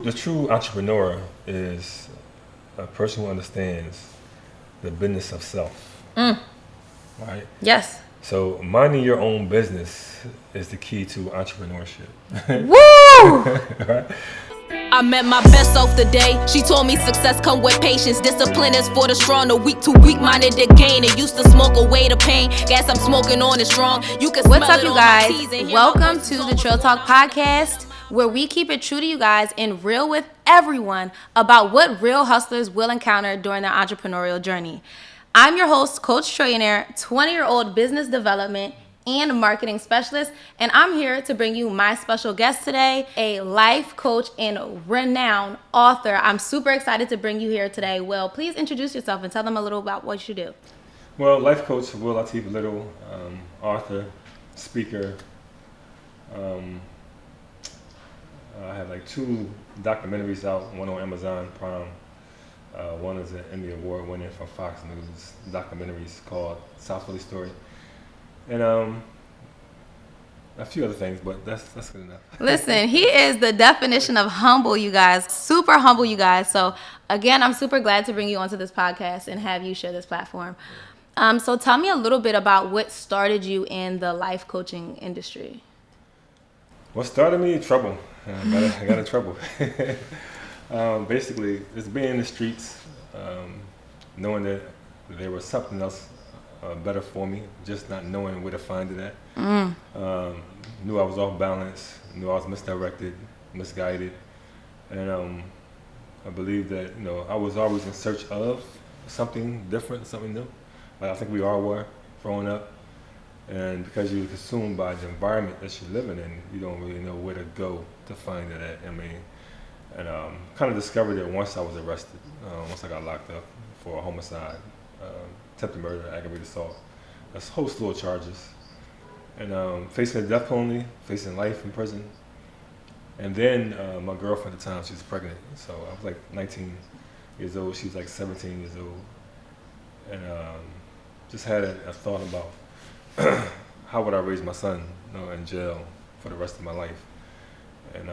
The true entrepreneur is a person who understands the business of self, right? Yes. So minding your own business is the key to entrepreneurship. Woo! Right? I met my best self today. She told me success come with patience. Discipline is for the strong, the weak too weak-minded to gain. It used to smoke away the pain. Gas I'm smoking on is strong. You can What's smell up, it you on my guys? teeth and hear my Welcome voice to is the over TrillTalk podcast, where we keep it true to you guys and real with everyone about what real hustlers will encounter during their entrepreneurial journey. I'm your host, Coach Trillionaire, 20-year-old business development and marketing specialist, and I'm here to bring you my special guest today, a life coach and renowned author. I'm super excited to bring you here today. Will, please introduce yourself and tell them a little about what you do. Well, life coach Will Latif Little, author, speaker. I have like 2 documentaries out, one on Amazon Prime. One is an Emmy Award winning from Fox News documentaries called South Philly Story. And a few other things, but that's good enough. Listen, he is the definition of humble, you guys. Super humble, you guys. So, again, I'm super glad to bring you onto this podcast and have you share this platform. So tell me a little bit about what started you in the life coaching industry. What started me? Trouble. I got in trouble. Basically, it's being in the streets, knowing that there was something else better for me, just not knowing where to find it at. Knew I was off balance, knew I was misdirected, misguided, and I believe that I was always in search of something different, something new. Like I think we all were growing up, and because you're consumed by the environment that you're living in, you don't really know where to go to find it at. And kind of discovered it once I was arrested, once I got locked up for a homicide, attempted murder, aggravated assault, a whole slew of charges, and facing the death penalty, facing life in prison. And then my girlfriend at the time, she was pregnant, so I was like 19 years old, she was like 17 years old, and just had a thought about how would I raise my son in jail for the rest of my life. And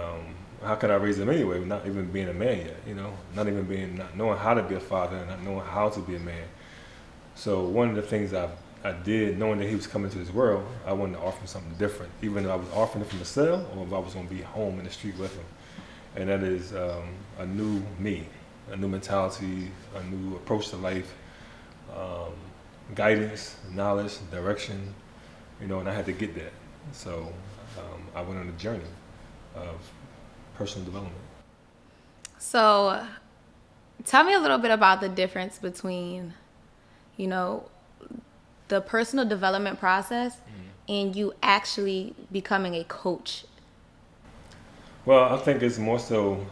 how could I raise him anyway, not even being a man yet, not knowing how to be a father, not knowing how to be a man. So one of the things I did, knowing that he was coming to this world, I wanted to offer him something different, even though I was offering him from the cell or if I was going to be home in the street with him. And that is a new me, a new mentality, a new approach to life, guidance, knowledge, direction, and I had to get that. So I went on a journey of personal development. So tell me a little bit about the difference between, the personal development process and you actually becoming a coach. Well, I think it's more so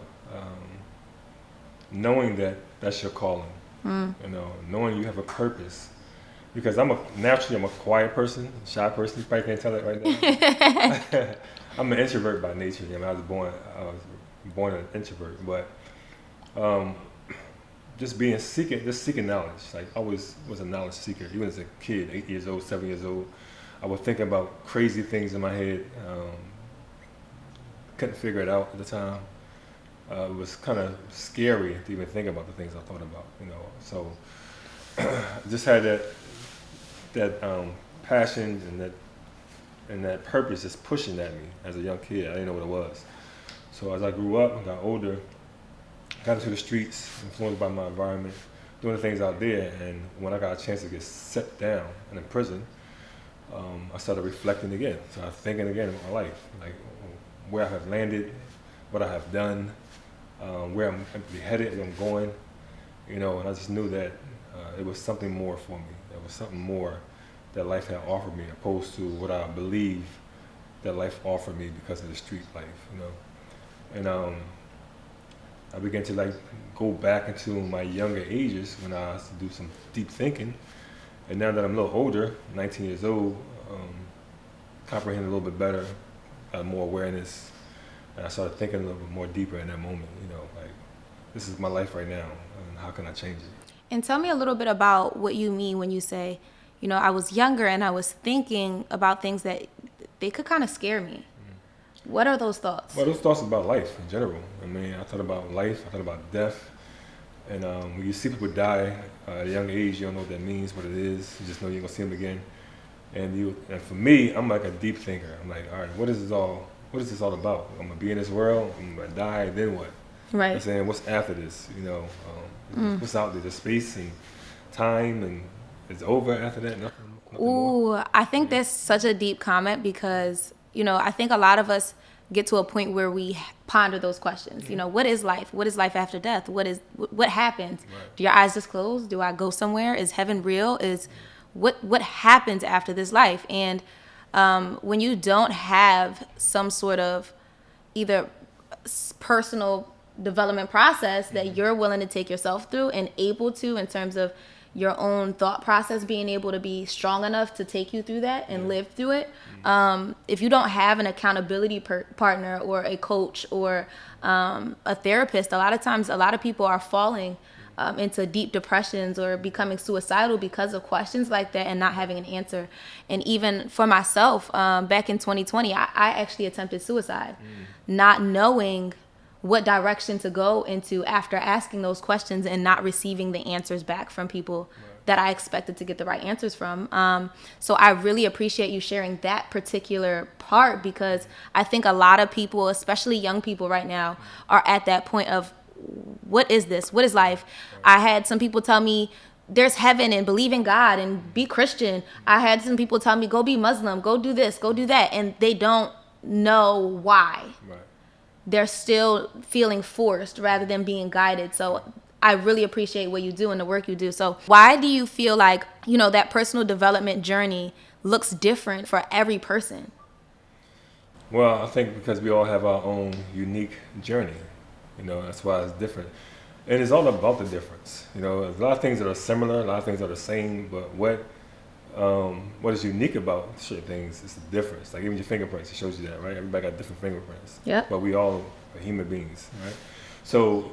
knowing that that's your calling, knowing you have a purpose. Because I'm a quiet person, shy person. You probably can't tell it right now. I'm an introvert by nature. I was born an introvert, but just seeking knowledge. Like I always was a knowledge seeker. Even as a kid, 8 years old, 7 years old, I would think about crazy things in my head. Couldn't figure it out at the time. It was kind of scary to even think about the things I thought about. So just had that passion and that purpose just pushing at me as a young kid. I didn't know what it was. So as I grew up and got older, got into the streets, influenced by my environment, doing the things out there, and when I got a chance to get set down and in prison, I started reflecting again. So I was thinking again about my life, like where I have landed, what I have done, where I'm headed, where I'm going, and I just knew that it was something more for me. There was something more that life had offered me, opposed to what I believe that life offered me because of the street life, And I began to go back into my younger ages when I used to do some deep thinking. And now that I'm a little older, 19 years old, comprehending a little bit better, got more awareness, and I started thinking a little bit more deeper in that moment, this is my life right now, and how can I change it? And tell me a little bit about what you mean when you say, I was younger and I was thinking about things that they could kind of scare me. What are those thoughts? Well, those thoughts about life in general. I mean, I thought about life, I thought about death. And when you see people die at a young age, you don't know what that means, what it is. You just know you're going to see them again. And for me, I'm like a deep thinker. I'm like, all right, what is this all about? I'm going to be in this world, I'm going to die, then what? Right. I'm saying, what's after this? What's out there? The space and time, and it's over after that? Nothing more? I think that's such a deep comment because, I think a lot of us get to a point where we ponder those questions. Mm-hmm. What is life? What is life after death? What happens? Right. Do your eyes just close? Do I go somewhere? Is heaven real? What happens after this life? And when you don't have some sort of either personal development process that you're willing to take yourself through and able to, in terms of your own thought process being able to be strong enough to take you through that and live through it. If you don't have an accountability partner or a coach or a therapist, a lot of times a lot of people are falling into deep depressions or becoming suicidal because of questions like that and not having an answer. And even for myself, back in 2020, I actually attempted suicide, not knowing what direction to go into after asking those questions and not receiving the answers back from people that I expected to get the right answers from. So I really appreciate you sharing that particular part, because I think a lot of people, especially young people right now, are at that point of, what is this? What is life? I had some people tell me there's heaven and believe in God and be Christian. I had some people tell me, go be Muslim, go do this, go do that. And they don't know why. Right. They're still feeling forced rather than being guided. So I really appreciate what you do and the work you do. So why do you feel like, that personal development journey looks different for every person? Well, I think because we all have our own unique journey. That's why it's different. And it's all about the difference. There's a lot of things that are similar, a lot of things that are the same, but what is unique about certain things is the difference. Like even your fingerprints, it shows you that, right? Everybody got different fingerprints. Yeah. But we all are human beings, right? So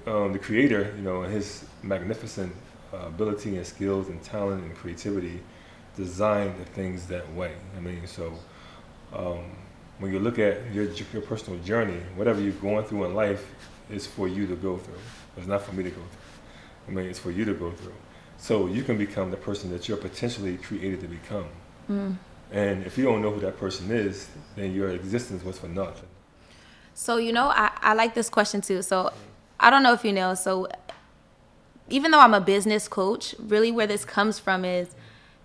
the creator, and his magnificent ability and skills and talent and creativity designed the things that way. When you look at your personal journey, whatever you're going through in life is for you to go through. It's not for me to go through. It's for you to go through. So you can become the person that you're potentially created to become. And if you don't know who that person is, then your existence was for nothing. So, I like this question too. So I don't know if you know, so even though I'm a business coach, really where this comes from is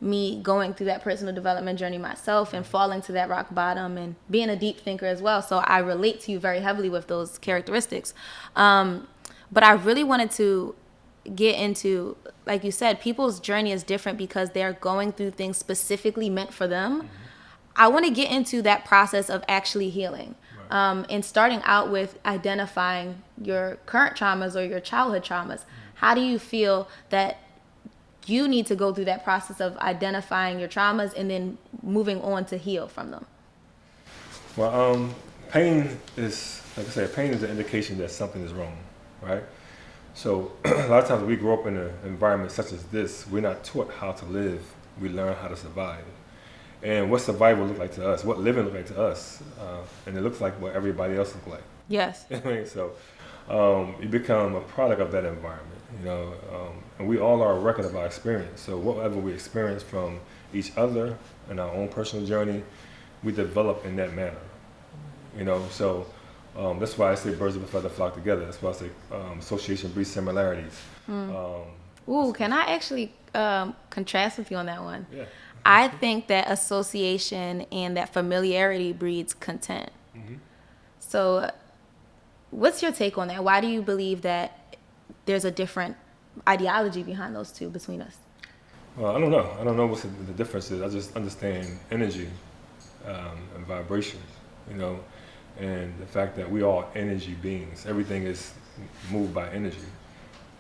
me going through that personal development journey myself and falling to that rock bottom and being a deep thinker as well. So I relate to you very heavily with those characteristics. But I really wanted to get into, like you said, people's journey is different because they're going through things specifically meant for them. I want to get into that process of actually healing. And starting out with identifying your current traumas or your childhood traumas. How do you feel that you need to go through that process of identifying your traumas and then moving on to heal from them? Well, pain is, like I said, pain is an indication that something is wrong, right? So a lot of times we grow up in an environment such as this, we're not taught how to live, we learn how to survive. And what survival look like to us, what living look like to us, and it looks like what everybody else look like. Yes. So you become a product of that environment, and we all are a record of our experience. So whatever we experience from each other in our own personal journey, we develop in that manner, So that's why I say birds of a feather flock together. That's why I say association breeds similarities. Can I actually contrast with you on that one? Yeah. I think that association and that familiarity breeds content. So what's your take on that? Why do you believe that there's a different ideology behind those two between us? Well, I don't know. I don't know what the difference is. I just understand energy and vibration, and the fact that we are energy beings. Everything is moved by energy.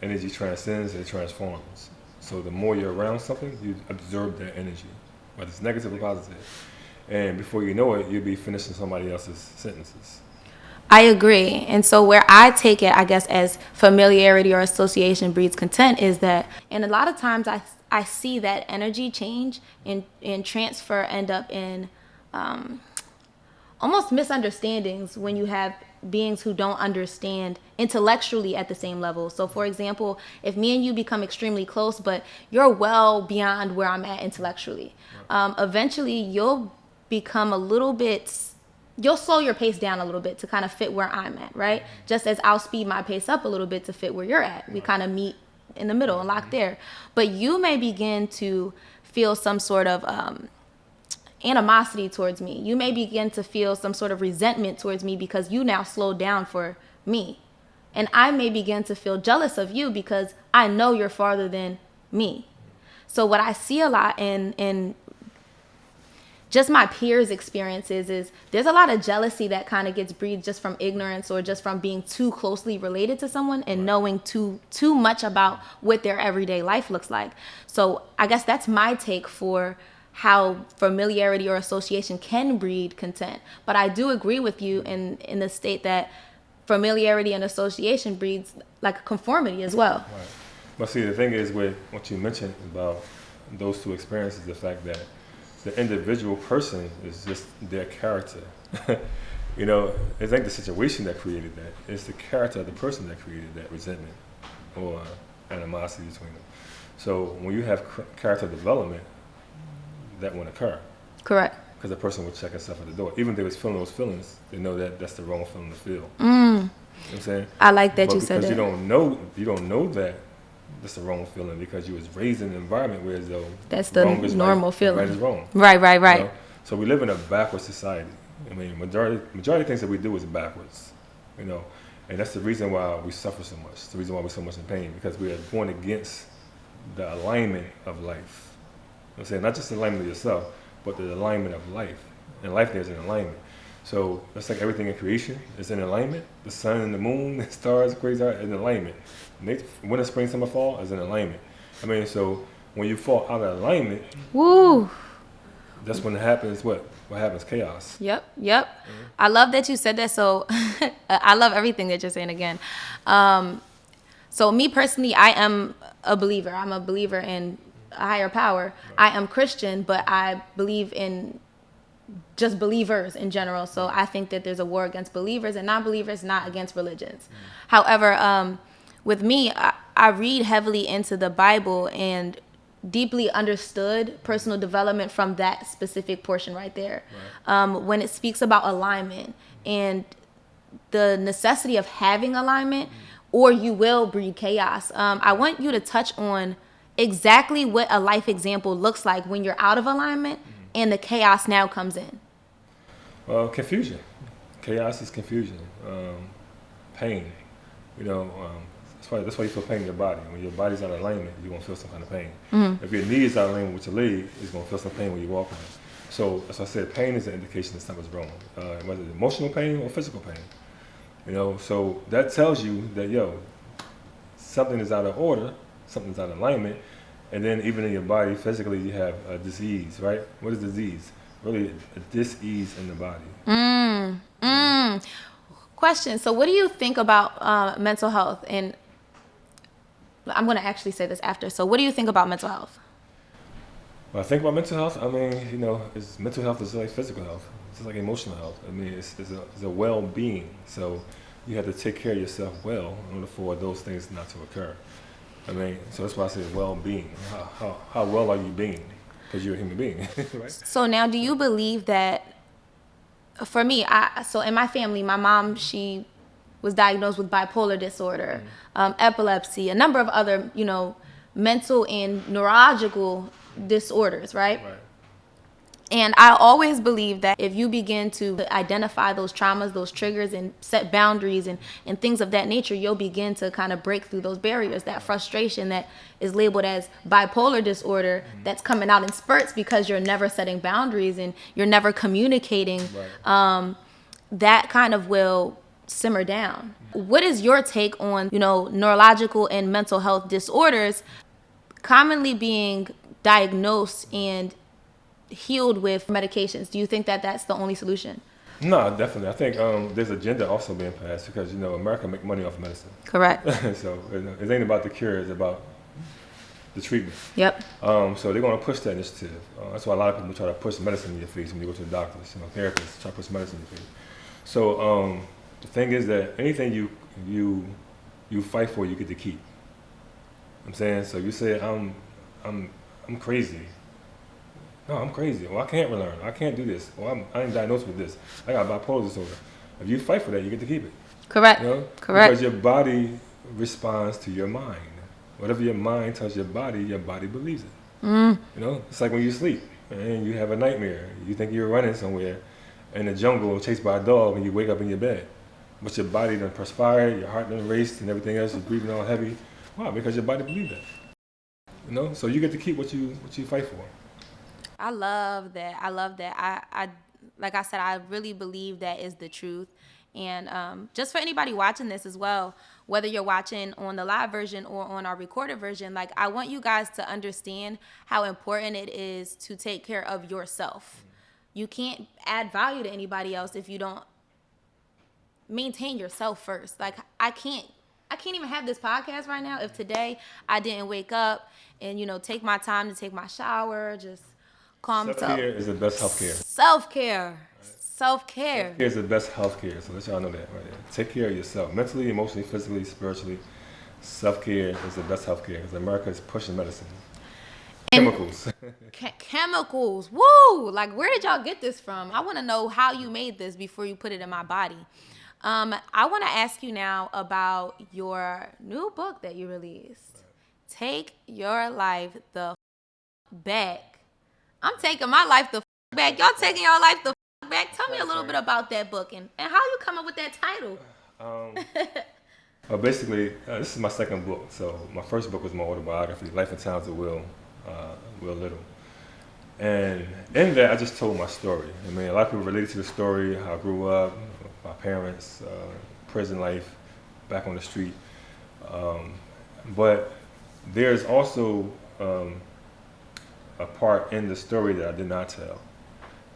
Energy transcends and transforms. So the more you're around something, you absorb that energy, whether it's negative or positive. And before you know it, you'll be finishing somebody else's sentences. I agree. And so where I take it, I guess, as familiarity or association breeds content is that, and a lot of times I see that energy change and transfer end up in almost misunderstandings when you have beings who don't understand intellectually at the same level. So for example, if me and you become extremely close, but you're well beyond where I'm at intellectually, eventually you'll become a little bit, you'll slow your pace down a little bit to kind of fit where I'm at, right? Just as I'll speed my pace up a little bit to fit where you're at. We kind of meet in the middle and lock there. But you may begin to feel some sort of animosity towards me. You may begin to feel some sort of resentment towards me because you now slowed down for me. And I may begin to feel jealous of you because I know you're farther than me. So what I see a lot in just my peers' experiences is there's a lot of jealousy that kind of gets breathed just from ignorance or just from being too closely related to someone and knowing too much about what their everyday life looks like. So I guess that's my take for how familiarity or association can breed content. But I do agree with you in the state that familiarity and association breeds like conformity as well. Right. But see, the thing is with what you mentioned about those two experiences, the fact that the individual person is just their character. You know, it's like the situation that created that. It's the character of the person that created that resentment or animosity between them. So when you have character development, that won't occur. Correct. Because the person will check himself at the door. Even if they was feeling those feelings, they know that that's the wrong feeling to feel. You know what I'm saying? I like that you said that. Because you don't know that that's the wrong feeling because you was raised in an environment where as though that's the normal feeling. Right is wrong. Right. You know? So we live in a backwards society. I mean, majority of things that we do is backwards. You know, and that's the reason why we suffer so much. It's the reason why we're so much in pain because we are going against the alignment of life. I'm saying not just the alignment of yourself, but the alignment of life. In life, there's an alignment. So that's like everything in creation is in alignment. The sun and the moon, the stars, crazy are in alignment. Winter, spring, summer, fall is in alignment. I mean, so when you fall out of alignment, woo, that's when it happens. What happens? Chaos. Yep. I love that you said that. So I love everything that you're saying again. So me personally, I am a believer. I'm a believer in a higher power. Right. I am Christian, but I believe in just believers in general. So I think that there's a war against believers and non-believers, not against religions. However, with me, I read heavily into the Bible and deeply understood personal development from that specific portion right there. Right. When it speaks about alignment and the necessity of having alignment, or you will breed chaos. I want you to touch on exactly what a life example looks like when you're out of alignment and the chaos now comes in. Well, confusion. Chaos is confusion. Pain. You know, that's why you feel pain in your body. When your body's out of alignment, you're going to feel some kind of pain. Mm-hmm. If your knee is out of alignment with your leg, you're going to feel some pain when you walk on it. So, as I said, pain is an indication that something's wrong, whether it's emotional pain or physical pain. You know, so that tells you that, something is out of order, something's out of alignment, and then even in your body, physically, you have a disease, right? What is disease? Really, a dis-ease in the body. Question. So what do you think about mental health? And I'm going to actually say this after. So what do you think about mental health? When I think about mental health, I mean, mental health is like physical health. It's like emotional health. I mean, it's a well-being. So you have to take care of yourself well in order for those things not to occur. I mean, so that's why I say well-being. How well are you being? Because you're a human being, right? So now, do you believe that, for me, so in my family, my mom, she was diagnosed with bipolar disorder, epilepsy, a number of other, mental and neurological disorders, right? And I always believe that if you begin to identify those traumas, those triggers, and set boundaries and things of that nature, you'll begin to kind of break through those barriers. That frustration that is labeled as bipolar disorder that's coming out in spurts because you're never setting boundaries and you're never communicating, that kind of will simmer down. What is your take on, neurological and mental health disorders commonly being diagnosed and healed with medications? Do you think that that's the only solution? No, definitely. I think there's agenda also being passed because, America make money off of medicine. Correct. So it ain't about the cure. It's about the treatment. Yep. So they're going to push that initiative. That's why a lot of people try to push medicine in your face when you go to the doctors. Therapists try to push medicine in your face. So the thing is that anything you fight for, you get to keep. I'm saying, so you say I'm crazy. No, I'm crazy. Well, I can't relearn. I can't do this. Well, I'm diagnosed with this. I got bipolar disorder. If you fight for that, you get to keep it. Correct. Correct. Because your body responds to your mind. Whatever your mind tells your body believes it. It's like when you sleep and you have a nightmare. You think you're running somewhere in the jungle, chased by a dog, and you wake up in your bed. But your body done perspired, your heart done raced, and everything else. You're breathing all heavy. Why? Because your body believes that. So you get to keep what you fight for. I love that. I like I said, I really believe that is the truth. And just for anybody watching this as well, whether you're watching on the live version or on our recorded version, like I want you guys to understand how important it is to take care of yourself. You can't add value to anybody else if you don't maintain yourself first. Like I can't even have this podcast right now if today I didn't wake up and take my time to take my shower, just calm myself. Self-care is the best healthcare. Self-care is the best healthcare. So let y'all know that right there. Take care of yourself, mentally, emotionally, physically, spiritually. Self-care is the best healthcare because America is pushing medicine. Chemicals. Chemicals. Woo! Like, where did y'all get this from? I want to know how you made this before you put it in my body. I want to ask you now about your new book that you released. Take Your Life the Back. I'm taking my life the back. Y'all taking your life the back. Tell me a little bit about that book and how you come up with that title. Well, basically, this is my second book. So my first book was my autobiography, Life and Times of Will Little. And in that, I just told my story. I mean, a lot of people related to the story, how I grew up, my parents, prison life, back on the street. But there's also a part in the story that I did not tell,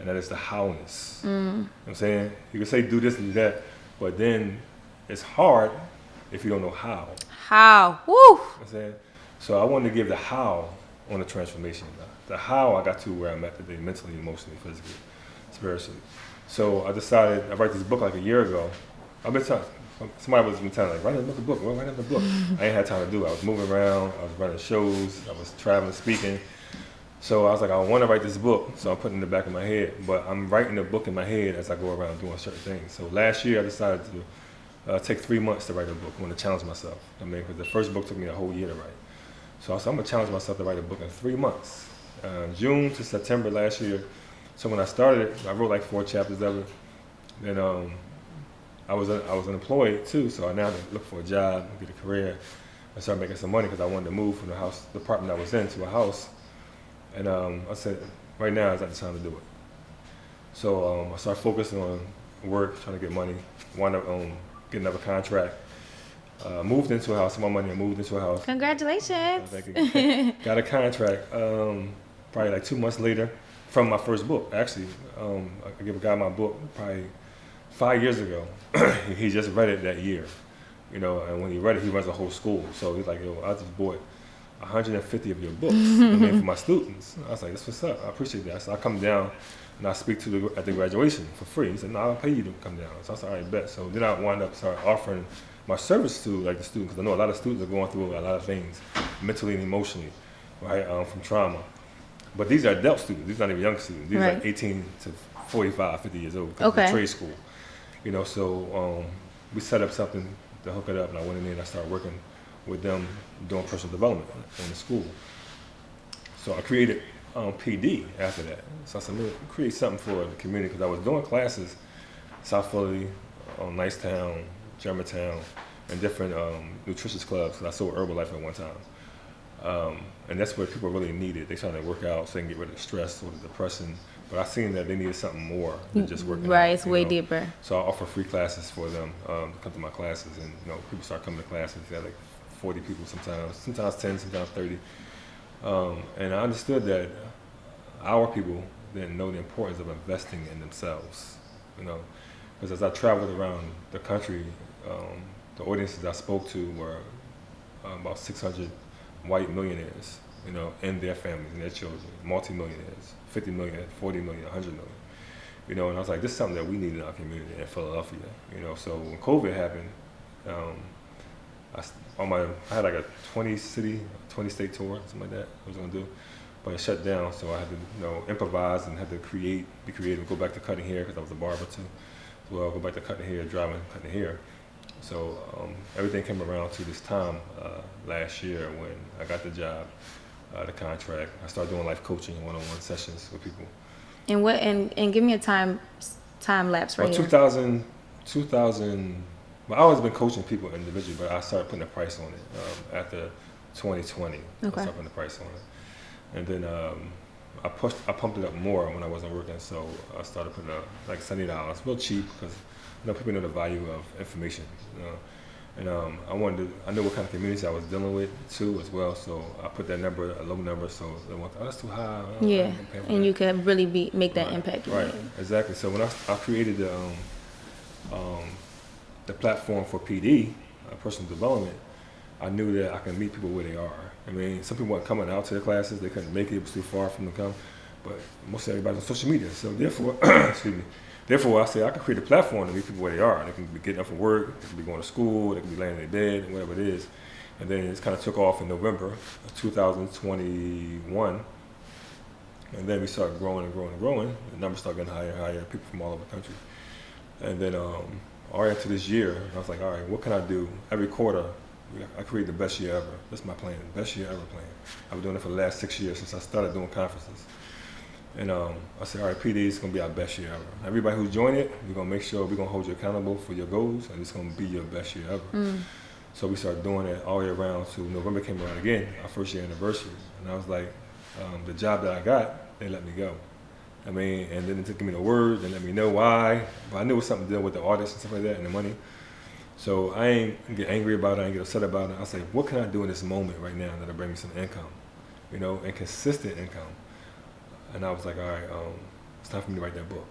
and that is the howness. You know what I'm saying? You can say do this and do that, but then it's hard if you don't know how. How? Woo! You know what I'm saying? So I wanted to give the how on the transformation. The how I got to where I'm at today, mentally, emotionally, physically, spiritually. So I decided, I write this book like a year ago. I've been telling, somebody was been telling like, write another book, write another book. I ain't had time to do it. I was moving around, I was running shows, I was traveling, speaking. So I was like, I want to write this book, so I'm putting it in the back of my head. But I'm writing the book in my head as I go around doing certain things. So last year I decided to take 3 months to write a book. I want to challenge myself. I mean, because the first book took me a whole year to write. So I said, I'm going to challenge myself to write a book in 3 months. June to September last year. So when I started it, I wrote like 4 chapters of it. Then I was unemployed too, so I now had to look for a job, get a career, and start making some money because I wanted to move from the apartment I was in to a house. And I said, right now is not the time to do it. So I started focusing on work, trying to get money, wound up getting another contract. Moved into a house, my money, I moved into a house. Congratulations. Thank you. Got a contract probably like 2 months later from my first book. Actually, I gave a guy my book probably 5 years ago. He just read it that year, and when he read it, he runs a whole school. So he's like, yo, I just bought 150 of your books for my students. I was like, that's what's up. I appreciate that. So I come down and I speak at the graduation for free. He said, no, I'll pay you to come down. So I said, all right, bet. So then I wound up start offering my service to like the students, because I know a lot of students are going through a lot of things mentally and emotionally, right, from trauma. But these are adult students. These are not even young students. These are like 18 to 45, 50 years old, because it's a trade school. So we set up something to hook it up, and I went in there and I started working with them doing personal development in the school. So I created PD after that. So I said, let me create something for the community, because I was doing classes South Philly, Nicetown, Germantown, and different nutritious clubs, because I sold Herbalife at one time. And that's what people really needed. They trying to work out so they can get rid of stress or the depression. But I seen that they needed something more than just working out. Right, it's way deeper. So I offer free classes for them to come to my classes, and people start coming to classes. They had like 40 people sometimes 10, sometimes 30. And I understood that our people didn't know the importance of investing in themselves, because as I traveled around the country, the audiences I spoke to were about 600 white millionaires you know, and their families and their children, multi-millionaires, 50 million, 40 million, 100 million. You know, and I was like, this is something that we need in our community in Philadelphia. You know, so when COVID happened, I had like a 20 state tour, something like that I was gonna do, but it shut down. So I had to, you know, improvise and had to be creative, go back to cutting hair because I was a barber too. So I'll go back to cutting hair, driving, cutting hair. So everything came around to this time last year when I got the job, the contract. I started doing life coaching, one-on-one sessions with people. And what and give me a time lapse right here. 2000. Well, I always been coaching people individually, but I started putting a price on it after 2020. Okay. I started putting a price on it, and then I pumped it up more when I wasn't working. So I started putting up like $70, real cheap because you know people know the value of information. You know? And I knew what kind of communities I was dealing with too as well. So I put that number, a low number, so they went, oh, that's too high. Yeah, and you could really make that impact. Right, exactly. So when I created the platform for PD, personal development, I knew that I can meet people where they are. I mean, some people weren't coming out to the classes; they couldn't make it; it was too far from them to come. But most everybody's on social media, so therefore, excuse me. Therefore, I said I can create a platform to meet people where they are. They can be getting up from work, they can be going to school, they can be laying in their bed, whatever it is. And then it kind of took off in November of 2021. And then we started growing and growing and growing. The numbers started getting higher and higher, people from all over the country. And then all into this year, I was like, all right, what can I do? Every quarter, I create the best year ever. That's my plan, best year ever plan. I've been doing it for the last 6 years since I started doing conferences. And I said, all right, PD is going to be our best year ever. Everybody who's joined it, we're going to make sure we're going to hold you accountable for your goals, and it's going to be your best year ever. So we started doing it all year round. So November came around again, our first year anniversary. And I was like, the job that I got, they let me go. I mean, and then they took me the word, they let me know why. But I knew it was something to deal with the artists and stuff like that and the money. So I ain't get angry about it, I ain't get upset about it. I said, what can I do in this moment right now that'll bring me some income, you know, and consistent income. And I was like, all right, it's time for me to write that book,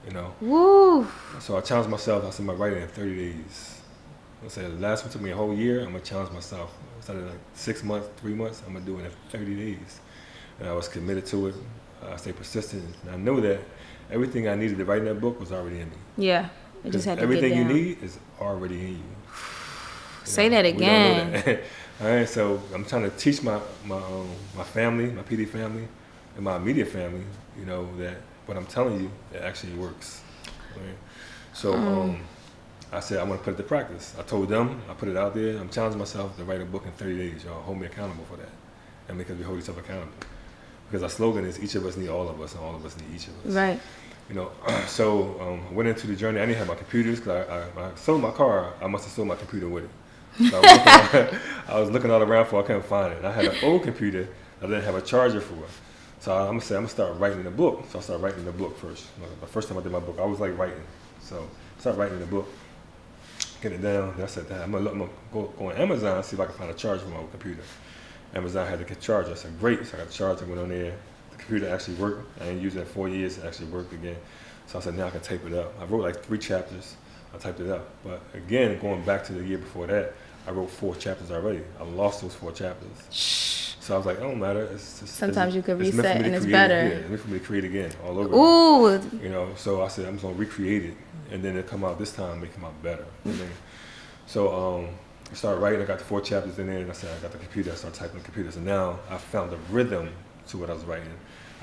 you know. Woo! So I challenged myself. I said, I'm going to write it in 30 days. I said, the last one took me a whole year. I'm going to challenge myself. Instead of like 6 months, 3 months, I'm going to do it in 30 days. And I was committed to it. I stayed persistent. And I knew that everything I needed to write in that book was already in me. Yeah. It just had to everything get down. you need is already in you. Say that again. We don't know that. All right, so I'm trying to teach my family, my PD family, and my immediate family, you know, that what I'm telling you, it actually works. Right? So I said, I'm going to put it to practice. I told them, I put it out there. I'm challenging myself to write a book in 30 days. Y'all hold me accountable for that. And because we hold each other accountable. Because our slogan is, each of us need all of us, and all of us need each of us. Right. You know, so I went into the journey. I didn't have my computers because I sold my car. I must have sold my computer with it. So I was looking all around for it. I couldn't find it. And I had an old computer I didn't have a charger for it. So I'm gonna say I'm gonna start writing the book. So I started writing the book first. The first time I did my book, I was like writing. So I started writing the book, get it down. Then I said, I'm gonna go on Amazon and see if I can find a charger for my old computer. Amazon had to get charged. I said, great. So I got the charger, went on there. The computer actually worked. I ain't used it in 4 years. It actually worked again. So I said, now I can type it up. I wrote like 3 chapters. I typed it up. But again, going back to the year before that, I wrote 4 chapters already. I lost those 4 chapters. So I was like, it don't matter. It's just, sometimes you can reset and it's better. Yeah, it's meant for me to create again, all over. Ooh. Again. You know, so I said, I'm just going to recreate it. And then it come out this time, it come out better. You know? So I started writing. I got the 4 chapters in there. And I said, I got the computer. I started typing on the computer. So now I found the rhythm to what I was writing.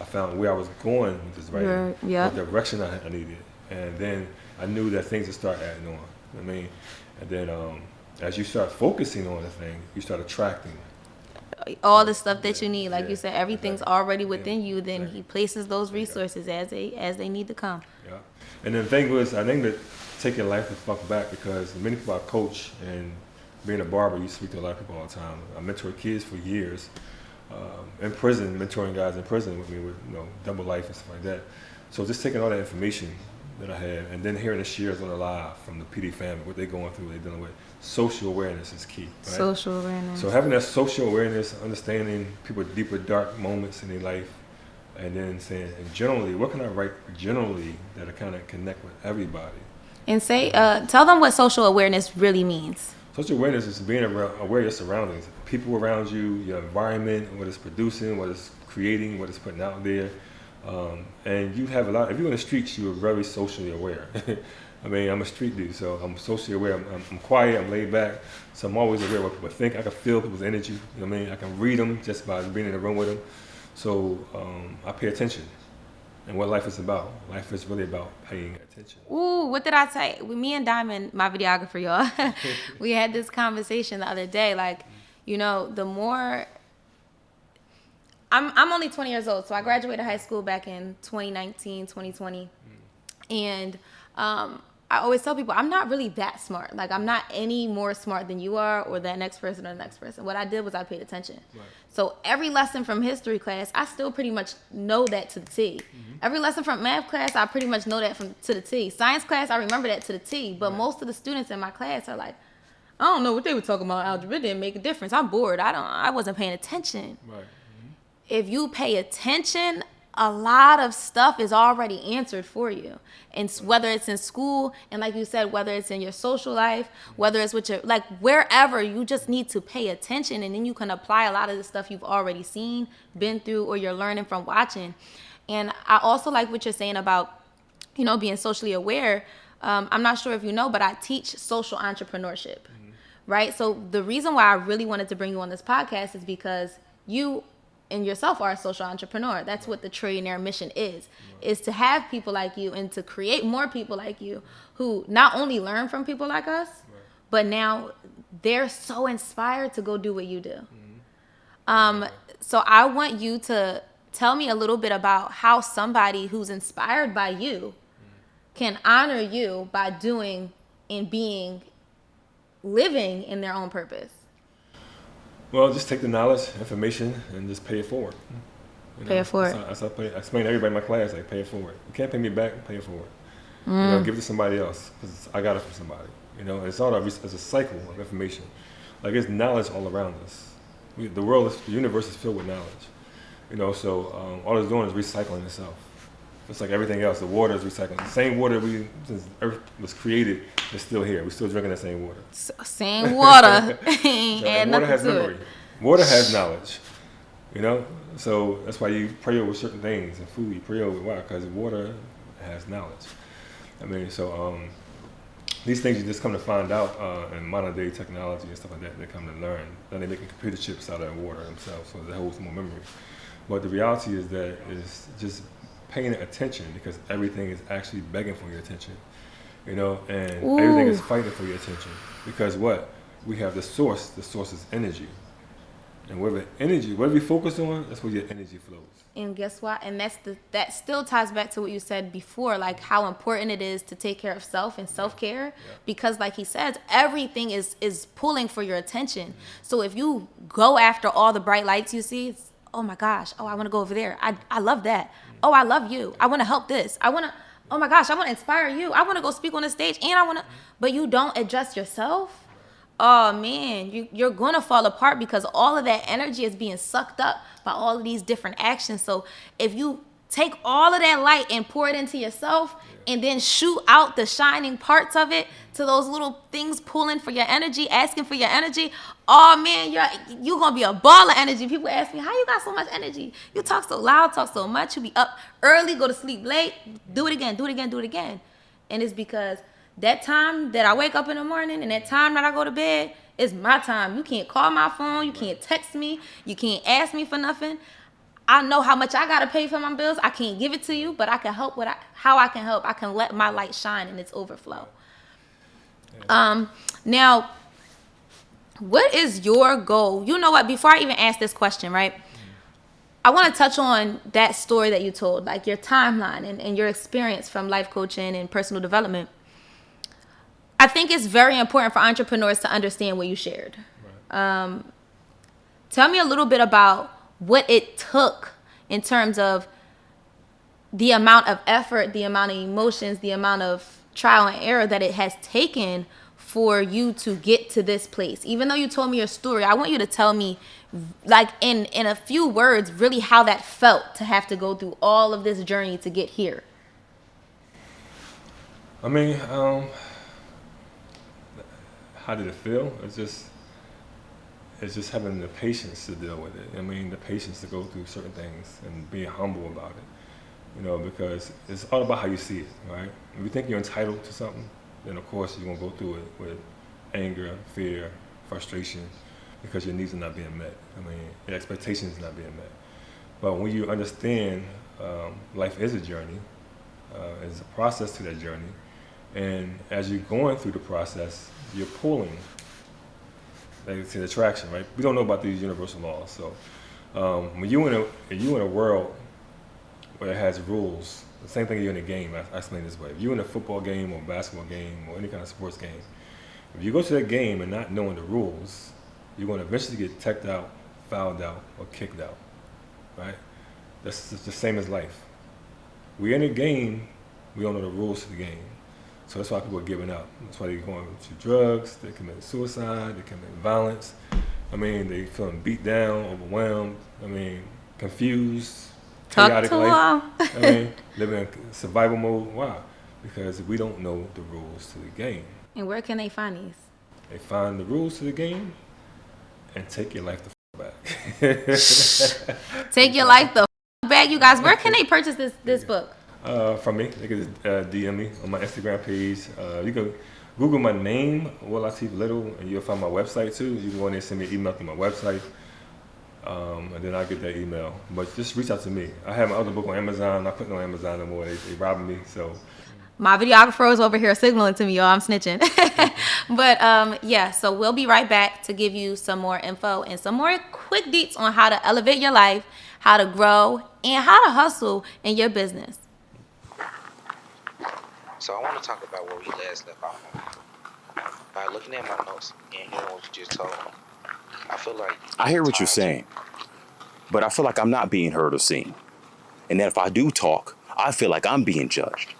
I found where I was going with this writing, what direction I needed. And then I knew that things would start adding on. I mean, and then as you start focusing on the thing, you start attracting all the stuff that you need. Like you said, everything's already within you. Then he places those resources as they need to come. Yeah. And the thing was, I named it Taking Life the Fuck Back because many people I coach, and being a barber, you speak to a lot of people all the time. I mentored kids for years. In prison, mentoring guys in prison with me with double life and stuff like that. So just taking all that information that I had, and then hearing the shares on the live from the PD family, what they're going through, what they're dealing with. Social awareness is key. Right? Social awareness. So having that social awareness, understanding people's deeper, dark moments in their life, and then saying, and generally, what can I write generally that'll kind of connect with everybody? And say, tell them what social awareness really means. Social awareness is being aware of your surroundings, people around you, your environment, what it's producing, what it's creating, what it's putting out there. And you have a lot, if you're in the streets, you're very socially aware. I mean, I'm a street dude, so I'm socially aware. I'm quiet, I'm laid back, so I'm always aware of what people think. I can feel people's energy, you know what I mean? I can read them just by being in the room with them. So I pay attention. And what life is about. Life is really about paying attention. Ooh, what did I say? Me and Diamond, my videographer, y'all, we had this conversation the other day. Like, you know, the more... I'm only 20 years old, so I graduated high school back in 2019, 2020. And I always tell people, I'm not really that smart. Like, I'm not any more smart than you are or that next person or the next person. What I did was I paid attention. Right. So every lesson from history class, I still pretty much know that to the T. Mm-hmm. Every lesson from math class, I pretty much know that to the T. Science class, I remember that to the T. But most of the students in my class are like, I don't know what they were talking about. Algebra didn't make a difference. I'm bored. I wasn't paying attention. Right. Mm-hmm. If you pay attention, a lot of stuff is already answered for you. And whether it's in school, and like you said, whether it's in your social life, whether it's with your, like wherever, you just need to pay attention, and then you can apply a lot of the stuff you've already seen, been through, or you're learning from watching. And I also like what you're saying about, you know, being socially aware. I'm not sure if you know, but I teach social entrepreneurship, right? So the reason why I really wanted to bring you on this podcast is because you and yourself are a social entrepreneur. That's what the Trillionaire mission is to have people like you and to create more people like you who not only learn from people like us, but now they're so inspired to go do what you do. So I want you to tell me a little bit about how somebody who's inspired by you can honor you by doing and living in their own purpose. Well, just take the knowledge, information, and just pay it forward. You know, pay it forward. I explain to everybody in my class, like, pay it forward. You can't pay me back, pay it forward. You know, give it to somebody else, because I got it from somebody. You know, it's all it's a cycle of information. Like, it's knowledge all around us. The universe is filled with knowledge. You know, so all it's doing is recycling itself. It's like everything else. The water is recycling. The same water since Earth was created is still here. We're still drinking that same water. Same water. And water has memory. Water has knowledge. You know? So that's why you pray over certain things and food. You pray over why? Because water has knowledge. I mean, so these things you just come to find out in modern day technology and stuff like that. They come to learn. Then they're making computer chips out of water themselves, so it holds more memory. But the reality is that it's just paying attention, because everything is actually begging for your attention, you know, and everything is fighting for your attention, because what? We have the source is energy, and whatever you focus on, that's where your energy flows. And guess what? And that still ties back to what you said before, like how important it is to take care of self and self-care, because like he says, everything is pulling for your attention. So if you go after all the bright lights you see, it's, oh my gosh, I want to go over there. I love that. Oh, I love you. I want to help this. Oh my gosh, I want to inspire you. I want to go speak on the stage, and but you don't adjust yourself. Oh man, you're going to fall apart, because all of that energy is being sucked up by all of these different actions. So if you take all of that light and pour it into yourself, and then shoot out the shining parts of it to those little things pulling for your energy, asking for your energy, oh man, you're gonna be a ball of energy. People ask me, how you got so much energy? You talk so loud, talk so much, you be up early, go to sleep late, do it again. And it's because that time that I wake up in the morning and that time that I go to bed is my time. You can't call my phone, you can't text me, you can't ask me for nothing. I know how much I gotta pay for my bills. I can't give it to you, but I can help how I can help. I can let my light shine in its overflow. Now, what is your goal? You know what? Before I even ask this question, right? I want to touch on that story that you told, like your timeline and your experience from life coaching and personal development. I think it's very important for entrepreneurs to understand what you shared. Right. Tell me a little bit about what it took in terms of the amount of effort, the amount of emotions, the amount of trial and error that it has taken for you to get to this place. Even though you told me your story, I want you to tell me, like in a few words, really how that felt to have to go through all of this journey to get here. I mean, how did it feel? It's just having the patience to deal with it. I mean, the patience to go through certain things and being humble about it. You know, because it's all about how you see it, right? If you think you're entitled to something, then of course you're gonna go through it with anger, fear, frustration, because your needs are not being met. I mean, your expectations are not being met. But when you understand life is a journey, it's a process to that journey, and as you're going through the process, you're pulling. Like it's an attraction, right? We don't know about these universal laws, so when you're in a world where it has rules, the same thing you're in a game. I explain this way: if you're in a football game or basketball game or any kind of sports game, if you go to that game and not knowing the rules, you're going to eventually get teched out, fouled out, or kicked out, right? That's just the same as life. We're in a game, we don't know the rules to the game. So that's why people are giving up. That's why they're going to drugs, they commit suicide, they commit violence. I mean, they feeling beat down, overwhelmed, I mean, confused, chaotic life. I mean, living in survival mode. Why? Because we don't know the rules to the game. And where can they find these? They find the rules to the game and take your life the back. Take your life the back, you guys. Where can they purchase this book? From me. They can DM me on my Instagram page. You can Google my name, Latif Little, and you'll find my website too. You can go in there and send me an email through my website, and then I'll get that email. But just reach out to me. I have my other book on Amazon. I'm not putting it on Amazon no more. They robbing me, so. My videographer is over here signaling to me, y'all. I'm snitching. But yeah, so we'll be right back to give you some more info and some more quick deets on how to elevate your life, how to grow, and how to hustle in your business. So I want to talk about where we last left off. By looking at my notes and hearing what you just told me, I feel like... I hear what you're saying, but I feel like I'm not being heard or seen. And that if I do talk, I feel like I'm being judged.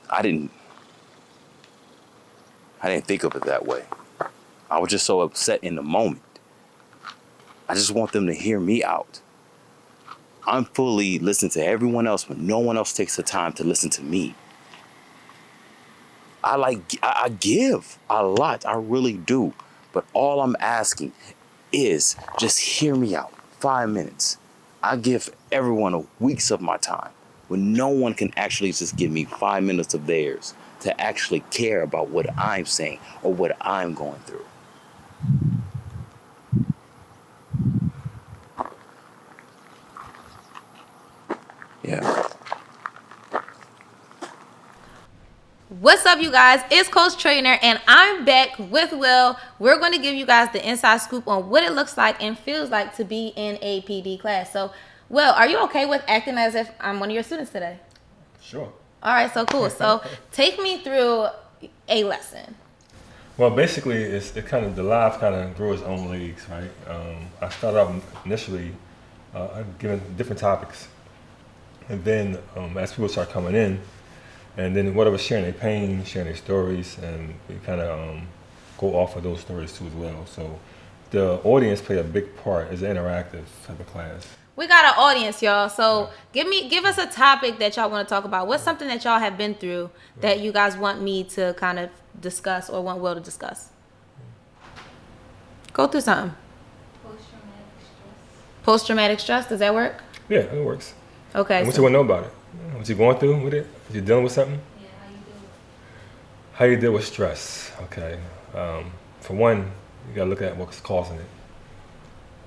I didn't think of it that way. I was just so upset in the moment. I just want them to hear me out. I'm fully listening to everyone else, but no one else takes the time to listen to me. I give a lot, I really do. But all I'm asking is just hear me out. 5 minutes. I give everyone weeks of my time, when no one can actually just give me 5 minutes of theirs to actually care about what I'm saying or what I'm going through. Yeah. What's up, you guys? It's Coach Trainer, and I'm back with Will. We're going to give you guys the inside scoop on what it looks like and feels like to be in a PD class. So, Will, are you okay with acting as if I'm one of your students today? Sure. All right, so cool. So, take me through a lesson. Well, basically, it kind of, the live kind of grew its own legs, right? I started off initially giving different topics. And then as people start coming in, and then whatever, sharing their pain, sharing their stories, and we kind of go off of those stories too as well. So the audience play a big part. It's an interactive type of class. We got an audience, y'all. So give us a topic that y'all want to talk about. What's something that y'all have been through that you guys want me to kind of discuss or want Will to discuss? Go through something. Post-traumatic stress. Post-traumatic stress, does that work? Yeah, it works. Okay. And what you want to know about it? What you going through with it? You dealing with something? Yeah, how you do it. How you deal with stress? Okay. For one, you gotta look at what's causing it.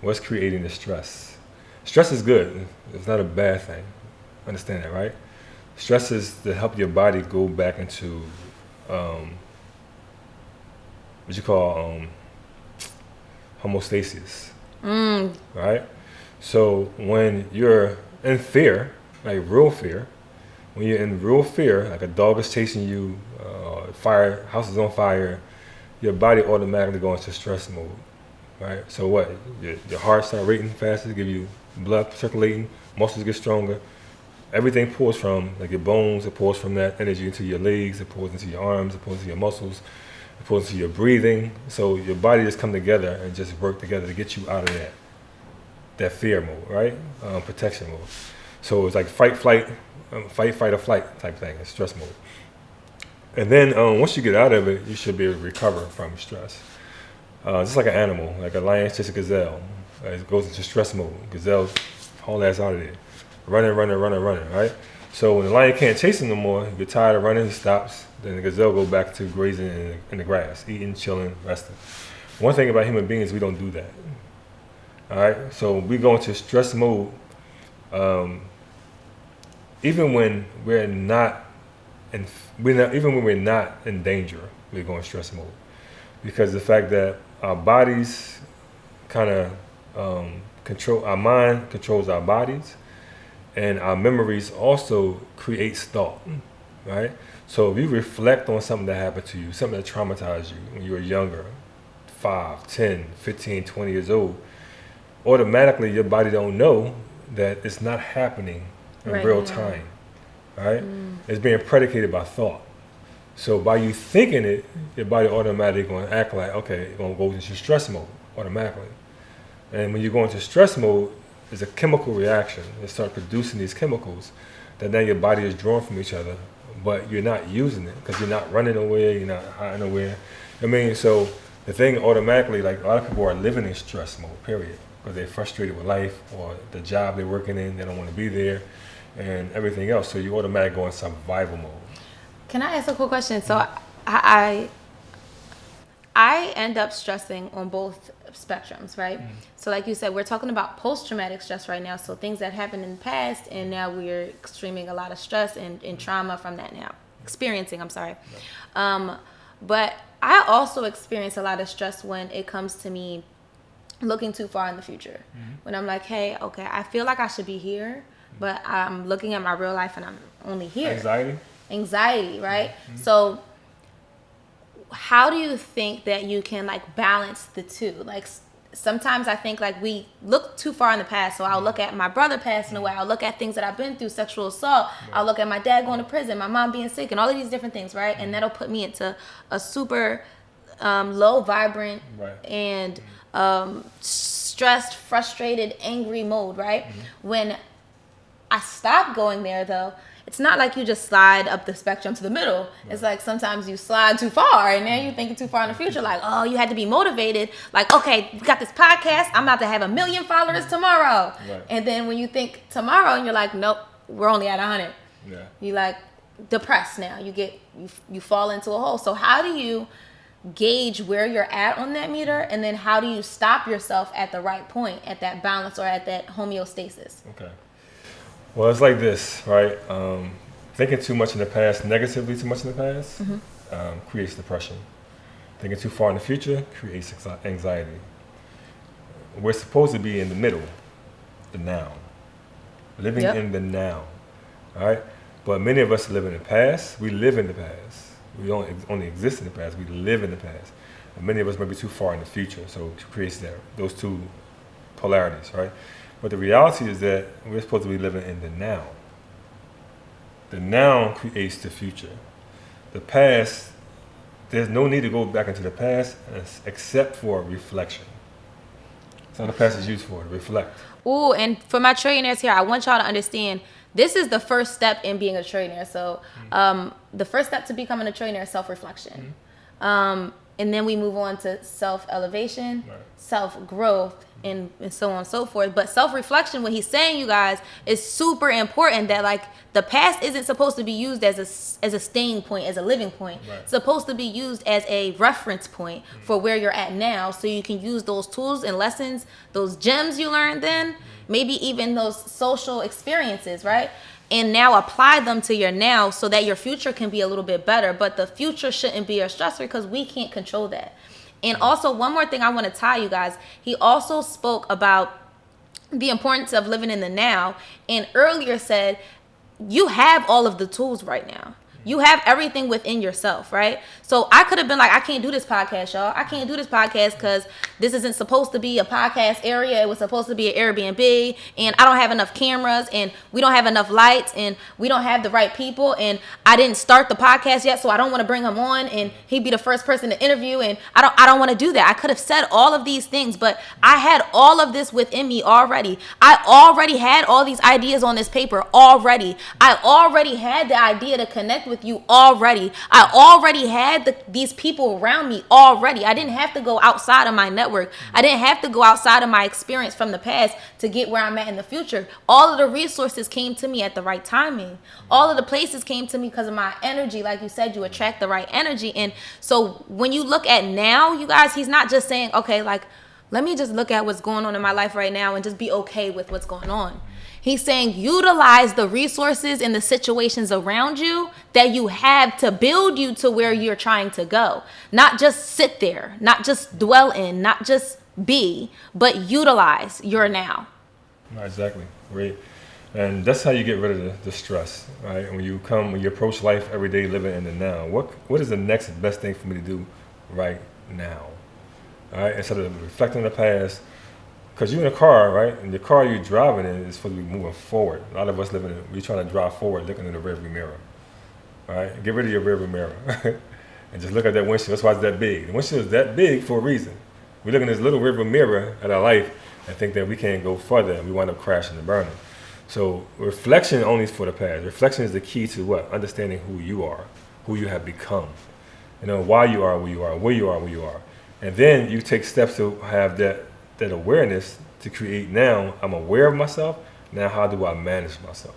What's creating the stress? Stress is good. It's not a bad thing. Understand that, right? Stress is to help your body go back into what you call homeostasis. Right? So when you're in fear, like real fear, when you're in real fear, like a dog is chasing you, house is on fire, your body automatically goes into stress mode, right? So what? Your heart starts racing faster, give you blood circulating, muscles get stronger. Everything pours from, like your bones, it pours from that energy into your legs, it pours into your arms, it pours into your muscles, it pours into your breathing. So your body just come together and just work together to get you out of that fear mode, right? Protection mode. So it's like fight, flight or flight type thing. It's stress mode. And then once you get out of it, you should be able to recover from stress. Just like an animal, like a lion chases a gazelle. It goes into stress mode. Gazelle haul ass out of there. Running, right? So when the lion can't chase him no more, he gets tired of running, he stops. Then the gazelle goes back to grazing in the grass, eating, chilling, resting. One thing about human beings, we don't do that. All right? So we go into stress mode even when we're not in danger, we go in stress mode. Because the fact that our bodies kind of control, our mind controls our bodies, and our memories also creates thought, right? So if you reflect on something that happened to you, something that traumatized you when you were younger, 5, 10, 15, 20 years old, automatically your body don't know that it's not happening in real time, right? It's being predicated by thought. So by you thinking it, your body automatically going to act like, okay, it's going to go into stress mode automatically. And when you go into stress mode, it's a chemical reaction. It starts producing these chemicals that then your body is drawn from each other, but you're not using it because you're not running away, you're not hiding away. I mean, so the thing automatically, like a lot of people are living in stress mode, period, because they're frustrated with life or the job they're working in, they don't want to be there, and everything else. So you automatically go in survival mode. Can I ask a quick question? So I end up stressing on both spectrums, right? So like you said, we're talking about post-traumatic stress right now. So things that happened in the past, and now we're experiencing a lot of stress and trauma from that now. But I also experience a lot of stress when it comes to me looking too far in the future. When I'm like, hey, okay, I feel like I should be here, but I'm looking at my real life and I'm only here. Anxiety, right? So how do you think that you can like balance the two? Like sometimes I think like we look too far in the past. So I'll look at my brother passing away. I'll look at things that I've been through, sexual assault. I'll look at my dad going to prison, my mom being sick, and all of these different things, right? And that'll put me into a super low, vibrant, and stressed, frustrated, angry mode, right? When I stop going there, though, it's not like you just slide up the spectrum to the middle. It's like sometimes you slide too far, and then you're thinking too far in the future. Like, oh, you had to be motivated. Like, okay, you got this podcast. I'm about to have 1 million followers tomorrow. And then when you think tomorrow, and you're like, nope, we're only at 100. You like depressed now. You fall into a hole. So how do you gauge where you're at on that meter, and then how do you stop yourself at the right point, at that balance or at that homeostasis? Okay. Well, it's like this, right? Thinking too much in the past, negatively too much in the past, creates depression. Thinking too far in the future creates anxiety. We're supposed to be in the middle, the now. Living in the now, all right? But many of us live in the past. We live in the past. We don't only exist in the past, we live in the past. And many of us might be too far in the future, so it creates those two polarities, right? But the reality is that we're supposed to be living in the now. The now creates the future. The past, there's no need to go back into the past except for reflection. That's all the past is used for, to reflect. Ooh, and for my trillionaires here, I want y'all to understand, this is the first step in being a trillionaire. So the first step to becoming a trillionaire is self-reflection. And then we move on to self-elevation, self-growth, and so on and so forth. But self-reflection, what he's saying, you guys, is super important, that like the past isn't supposed to be used as a staying point, as a living point. It's supposed to be used as a reference point for where you're at now, so you can use those tools and lessons, those gems you learned then, maybe even those social experiences, right? And now apply them to your now so that your future can be a little bit better. But the future shouldn't be a stressor because we can't control that. And also, one more thing I want to tie you guys. He also spoke about the importance of living in the now, and earlier said, you have all of the tools right now. You have everything within yourself, right? So I could have been like, I can't do this podcast, y'all. I can't do this podcast because this isn't supposed to be a podcast area. It was supposed to be an Airbnb, and I don't have enough cameras, and we don't have enough lights, and we don't have the right people, and I didn't start the podcast yet, so I don't want to bring him on, and he'd be the first person to interview, and I don't want to do that. I could have said all of these things, but I had all of this within me already. I already had all these ideas on this paper already. I already had the idea to connect with with you already. I already had these people around me already. I didn't have to go outside of my network. I didn't have to go outside of my experience from the past to get where I'm at in the future. All of the resources came to me at the right timing. All of the places came to me because of my energy. Like you said, you attract the right energy. And so when you look at now, you guys, he's not just saying, okay, like, let me just look at what's going on in my life right now and just be okay with what's going on. He's saying utilize the resources and the situations around you that you have to build you to where you're trying to go. Not just sit there, not just dwell in, not just be, but utilize your now. Exactly. Great. And that's how you get rid of the stress, right? When you approach life every day living in the now, what is the next best thing for me to do right now? All right, instead of reflecting on the past, because you're in a car, right? And the car you're driving in is supposed to be moving forward. A lot of us we're trying to drive forward, looking in the rearview mirror. All right, get rid of your rearview mirror and just look at that windshield. That's why it's that big. The windshield is that big for a reason. We look in this little rearview mirror at our life and think that we can't go further, and we wind up crashing and burning. So reflection only is for the past. Reflection is the key to what? Understanding who you are, who you have become. You know, why you are where you are, where you are. And then you take steps to have that awareness to create now, I'm aware of myself. Now, how do I manage myself?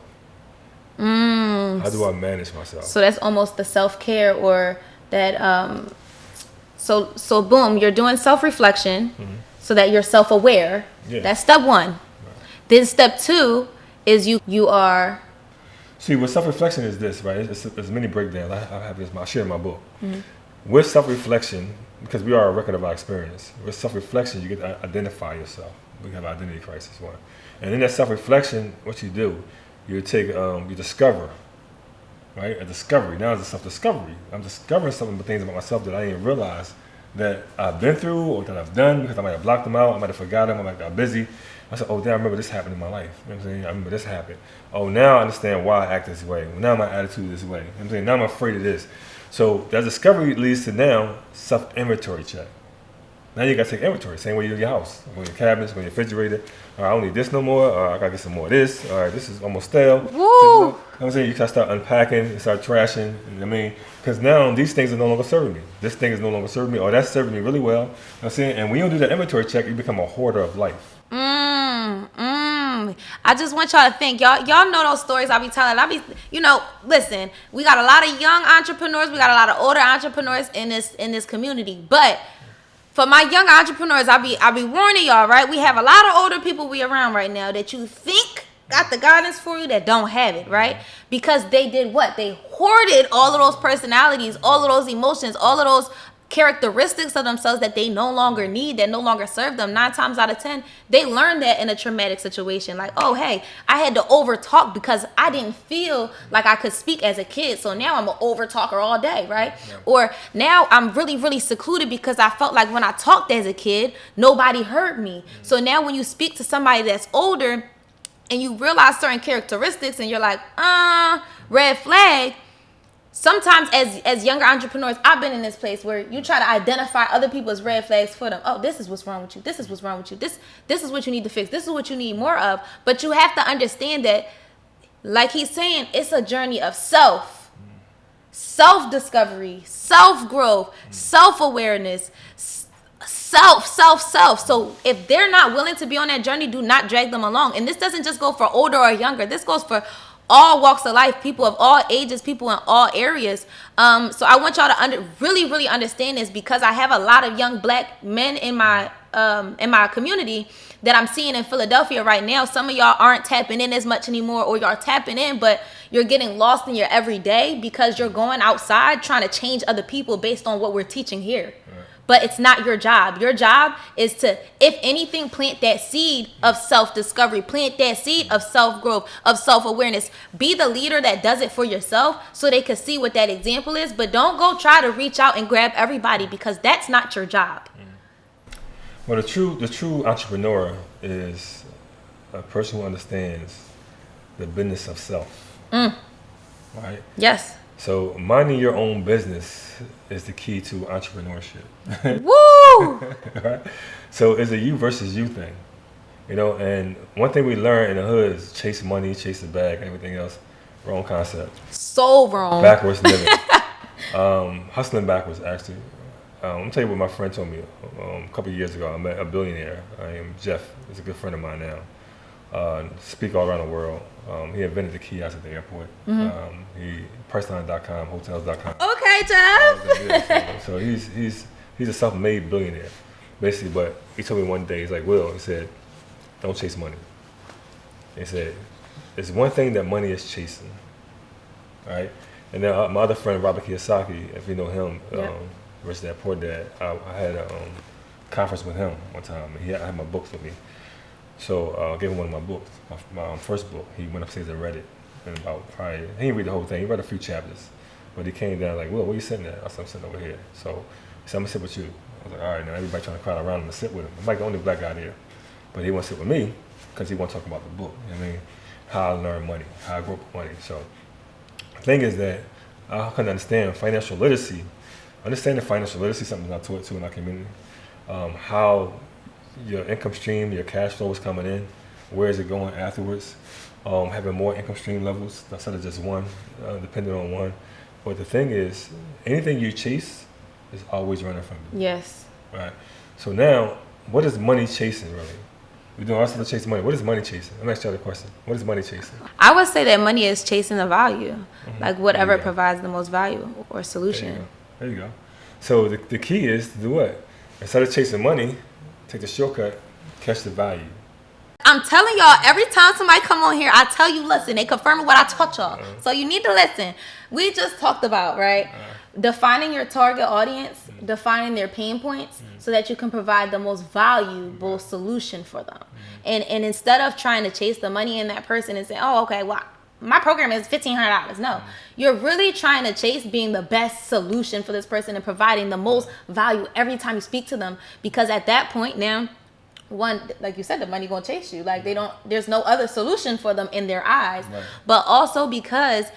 How do I manage myself? So that's almost the self-care or that, so boom, you're doing self-reflection so that you're self-aware. Yeah. That's step one. Right. Then step two is you are. See, what self-reflection is this, right? It's many breakdowns. I have this, I share in my book. With self-reflection, because we are a record of our experience, with self-reflection, you get to identify yourself. We have identity crisis, one. And in that self-reflection, what you do, you take, you discover, right? A discovery. Now it's a self-discovery. I'm discovering some things about myself that I didn't realize that I've been through or that I've done because I might have blocked them out, I might have forgot them, I might have got busy. I said, oh, damn, I remember this happened in my life. You know what I'm saying? I remember this happened. Oh, now I understand why I act this way. Well, now my attitude is this way. You know what I'm saying? Now I'm afraid of this. So that discovery leads to now self-inventory check. Now you got to take inventory. Same way you do your house. Go in your cabinets, go in your refrigerator. All right, I don't need this no more. I got to get some more of this. All right, this is almost stale. Woo! You know what I'm saying? You got to start unpacking and start trashing. You know what I mean? Because now these things are no longer serving me. This thing is no longer serving me. Or that's serving me really well. You know what I'm saying? And when you don't do that inventory check, you become a hoarder of life. I just want y'all to think. Y'all know those stories I be telling. Listen, we got a lot of young entrepreneurs. We got a lot of older entrepreneurs in this community. But for my young entrepreneurs, I be warning y'all, right? We have a lot of older people we around right now that you think got the guidance for you that don't have it, right? Because they did what? They hoarded all of those personalities, all of those emotions, all of those characteristics of themselves that they no longer need, that no longer serve them. 9 times out of 10, they learned that in a traumatic situation. Like, oh, hey, I had to over talk because I didn't feel like I could speak as a kid. So now I'm an over talker all day, right? Yeah. Or now I'm really, really secluded because I felt like when I talked as a kid, nobody heard me. So now when you speak to somebody that's older and you realize certain characteristics and you're like, red flag. Sometimes as younger entrepreneurs, I've been in this place where you try to identify other people's red flags for them. Oh, this is what's wrong with you. This is what's wrong with you. This is what you need to fix. This is what you need more of. But you have to understand that, like he's saying, it's a journey of self-discovery, self-growth, self-awareness, self. So if they're not willing to be on that journey, do not drag them along. And this doesn't just go for older or younger. This goes for all walks of life, people of all ages, people in all areas. So I want y'all to really understand this, because I have a lot of young black men in my community that I'm seeing in Philadelphia right now. Some of y'all aren't tapping in as much anymore, or y'all tapping in, but you're getting lost in your everyday because you're going outside trying to change other people based on what we're teaching here. But it's not your job. Your job is to, if anything, plant that seed of self-discovery, plant that seed of self-growth, of self-awareness. Be the leader that does it for yourself so they can see what that example is. But don't go try to reach out and grab everybody, because that's not your job. Well, the true entrepreneur is a person who understands the business of self. Right? Yes. So minding your own business is the key to entrepreneurship. Woo! Right? So it's a you versus you thing. You know, and one thing we learn in the hood is chase money, chase the bag, and everything else. Wrong concept. So wrong. Backwards living. Hustling backwards, actually. I'm tell you what my friend told me a couple of years ago. I met a billionaire. Jeff. He's a good friend of mine now. Speak all around the world. He invented the kiosk at the airport. He Priceline.com, hotels.com. Okay, Jeff. So he's a self-made billionaire, basically. But he told me one day, he's like, Will, he said, don't chase money. He said, there's one thing that money is chasing, right? And then my other friend, Robert Kiyosaki, if you know him, Rich Dad Poor Dad, I had a conference with him one time. I had my books with me. So I gave him one of my books, my first book. He went upstairs and read it. And he didn't read the whole thing. He read a few chapters. But he came down like, Will, where you sitting at? I said, I'm sitting over here. So he said, I'm going to sit with you. I was like, all right, now everybody trying to crowd around him to sit with him. I'm like the only black guy there. But he want to sit with me because he want to talk about the book. You know what I mean? How I learned money, how I grew up with money. So the thing is that I couldn't understand financial literacy. Understanding financial literacy, something I taught to in our community. How your income stream, your cash flow is coming in, where is it going afterwards? Having more income stream levels instead of just one, depending on one. But the thing is, anything you chase is always running from you. Yes. Right. So now, what is money chasing really? We're doing all sorts of chasing money. What is money chasing? Let me ask you the question. What is money chasing? I would say that money is chasing the value, like whatever provides the most value or solution. There you go. So the key is to do what? Instead of chasing money, take the shortcut, catch the value. I'm telling y'all, every time somebody come on here, I tell you, listen, they confirm what I taught y'all. So you need to listen. We just talked about, right? Defining your target audience, defining their pain points so that you can provide the most valuable solution for them. And instead of trying to chase the money in that person and say, oh, okay, well, my program is $1,500. No, you're really trying to chase being the best solution for this person and providing the most value every time you speak to them. Because at that point now, one, like you said, the money gonna chase you. Like there's no other solution for them in their eyes. Right. But also because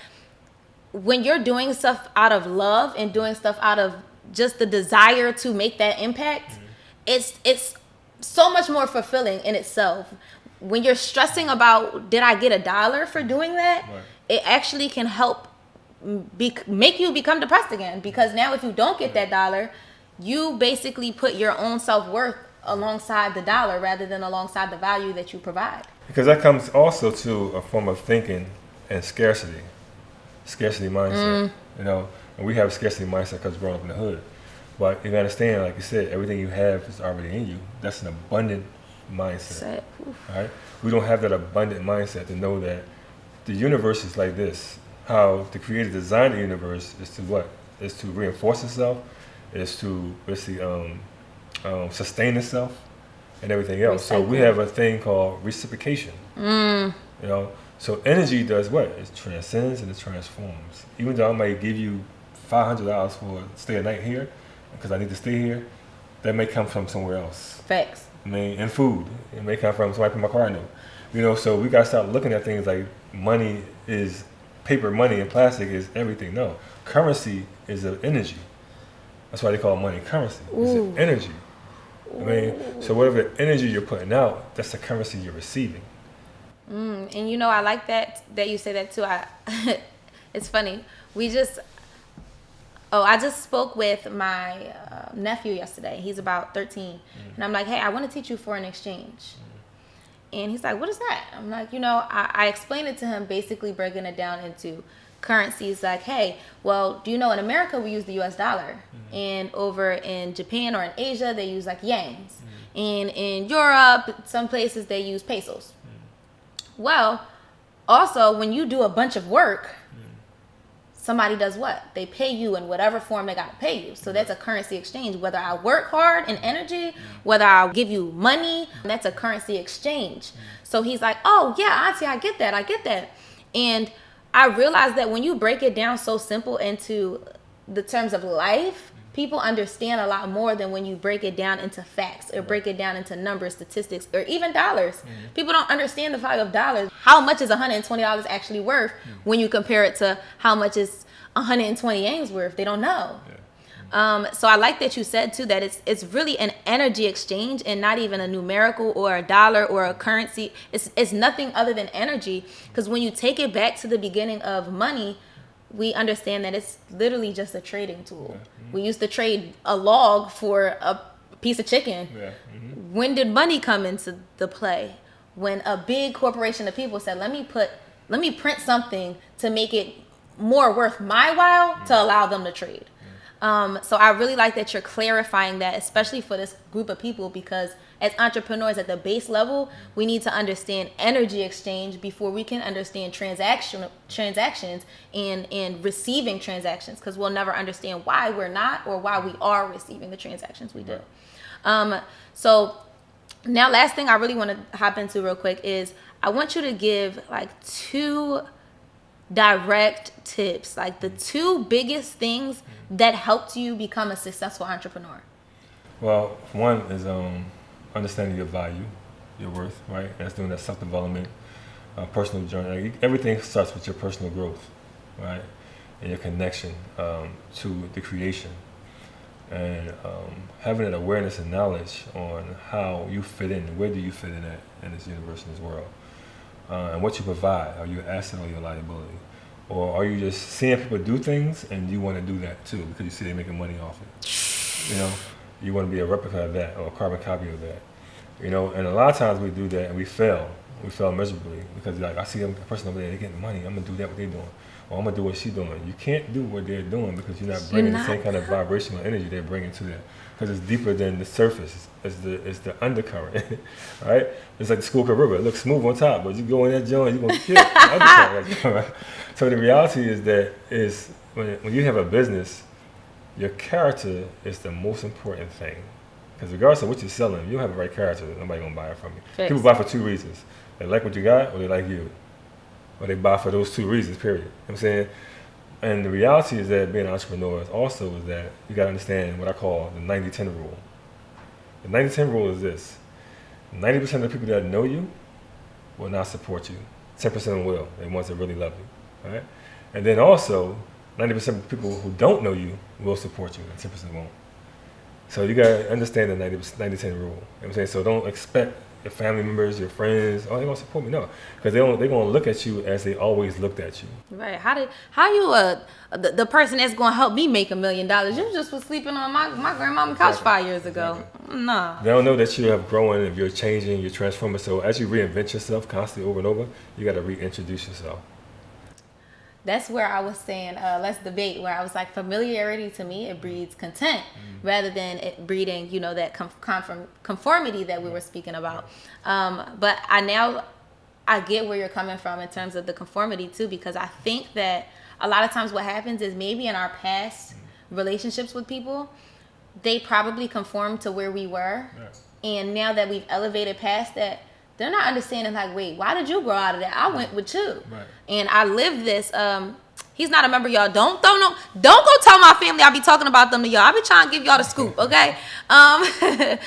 when you're doing stuff out of love and doing stuff out of just the desire to make that impact, it's so much more fulfilling in itself. When you're stressing about, did I get $1 for doing that? Right. It actually can help make you become depressed again. Because now if you don't get that $1, you basically put your own self-worth alongside the dollar rather than alongside the value that you provide. Because that comes also to a form of thinking and scarcity mindset. You know, and we have a scarcity mindset because we're growing up in the hood. But you understand, like you said, everything you have is already in you. That's an abundant mindset. Right? We don't have that abundant mindset to know that the universe is like this. How the creator designed the universe is to what? Is to reinforce itself, is to basically sustain itself and everything else. So we have a thing called reciprocation. You know, so energy does what? It transcends and it transforms. Even though I might give you $500 for stay a night here because I need to stay here, that may come from somewhere else. Facts. I mean, and food. It may come from somebody put my car new. You know, so we gotta start looking at things like money is paper money and plastic is everything. No, currency is an energy. That's why they call money currency. It's an energy. I mean, so whatever energy you're putting out, that's the currency you're receiving. And you know, I like that you say that too. It's funny. I just spoke with my nephew yesterday. He's about 13. And I'm like, hey, I want to teach you foreign exchange. And he's like, what is that? I'm like, you know, I explained it to him, basically breaking it down into currencies. Like, hey, well, do you know in America we use the US dollar, and over in Japan or in Asia they use like yens, and in Europe some places they use pesos. Well, also when you do a bunch of work, somebody does what? They pay you in whatever form they got to pay you. So that's a currency exchange. Whether I work hard and energy, whether I give you money, that's a currency exchange. So he's like, oh yeah, Auntie, I get that. And I realized that when you break it down so simple into the terms of life, people understand a lot more than when you break it down into facts or break it down into numbers, statistics, or even dollars. People don't understand the value of dollars. How much is $120 actually worth when you compare it to how much is 120 yens worth? They don't know. So I like that you said too that it's really an energy exchange and not even a numerical or a dollar or a currency. It's nothing other than energy, because when you take it back to the beginning of money, we understand that it's literally just a trading tool. We used to trade a log for a piece of chicken. When did money come into the play? When a big corporation of people said, let me print something to make it more worth my while to allow them to trade. So I really like that you're clarifying that, especially for this group of people, because as entrepreneurs at the base level, we need to understand energy exchange before we can understand transactions and receiving transactions, because we'll never understand why we're not or why we are receiving the transactions we do. So now last thing I really want to hop into real quick is I want you to give like 2 direct tips, like the 2 biggest things that helped you become a successful entrepreneur. Well, one is understanding your value, your worth, right? That's doing that self-development, personal journey. Like, everything starts with your personal growth, right? And your connection to the creation. And having an awareness and knowledge on how you fit in, where do you fit in this universe, in this world, and what you provide. Are you an asset or your liability? Or are you just seeing people do things and you want to do that too because you see they're making money off it? You know, you want to be a replica of that or a carbon copy of that. You know, and a lot of times we do that and we fail. We fail miserably because like I see a person over there, they're getting money. I'm gonna do that what they're doing, or I'm gonna do what she's doing. You can't do what they're doing because you're not bringing the same kind of vibrational energy they're bringing to that. Because it's deeper than the surface. It's the undercurrent, right? It's like the Schuylkill River. It looks smooth on top, but you go in that joint, you're gonna get the undercurrent. Right? So the reality is that when you have a business, your character is the most important thing. Because regardless of what you're selling, if you don't have the right character, nobody's gonna buy it from you. Fixed. People buy for 2 reasons. They like what you got, or they like you. Or they buy for those 2 reasons, period. You know what I'm saying? And the reality is that being an entrepreneur also is that you gotta understand what I call the 90-10 rule. The 90-10 rule is this: 90% of the people that know you will not support you. 10% of them will, the ones that really love you, right? And then also, 90% of the people who don't know you will support you, and 10% won't. So you gotta understand the 90-10 rule. You know what I'm saying? So don't expect your family members, your friends, oh, they're gonna support me. No, because they're gonna look at you as they always looked at you. Right? How you the person that's gonna help me make $1 million? You just was sleeping on my grandmama's couch 5 years ago. Exactly. No. They don't know that you have grown, and you're changing, you're transforming. So as you reinvent yourself constantly over and over, you gotta reintroduce yourself. That's where I was saying, let's debate, where I was like, familiarity to me, it breeds content rather than it breeding, you know, that conformity that we were speaking about. But I get where you're coming from in terms of the conformity too, because I think that a lot of times what happens is maybe in our past relationships with people, they probably conformed to where we were. Yeah. And now that we've elevated past that, they're not understanding, like, wait, why did you grow out of that? I went with you. Right. And I lived this. He's not a member, y'all. Don't go tell my family I be talking about them to y'all. I be trying to give y'all the scoop, okay? But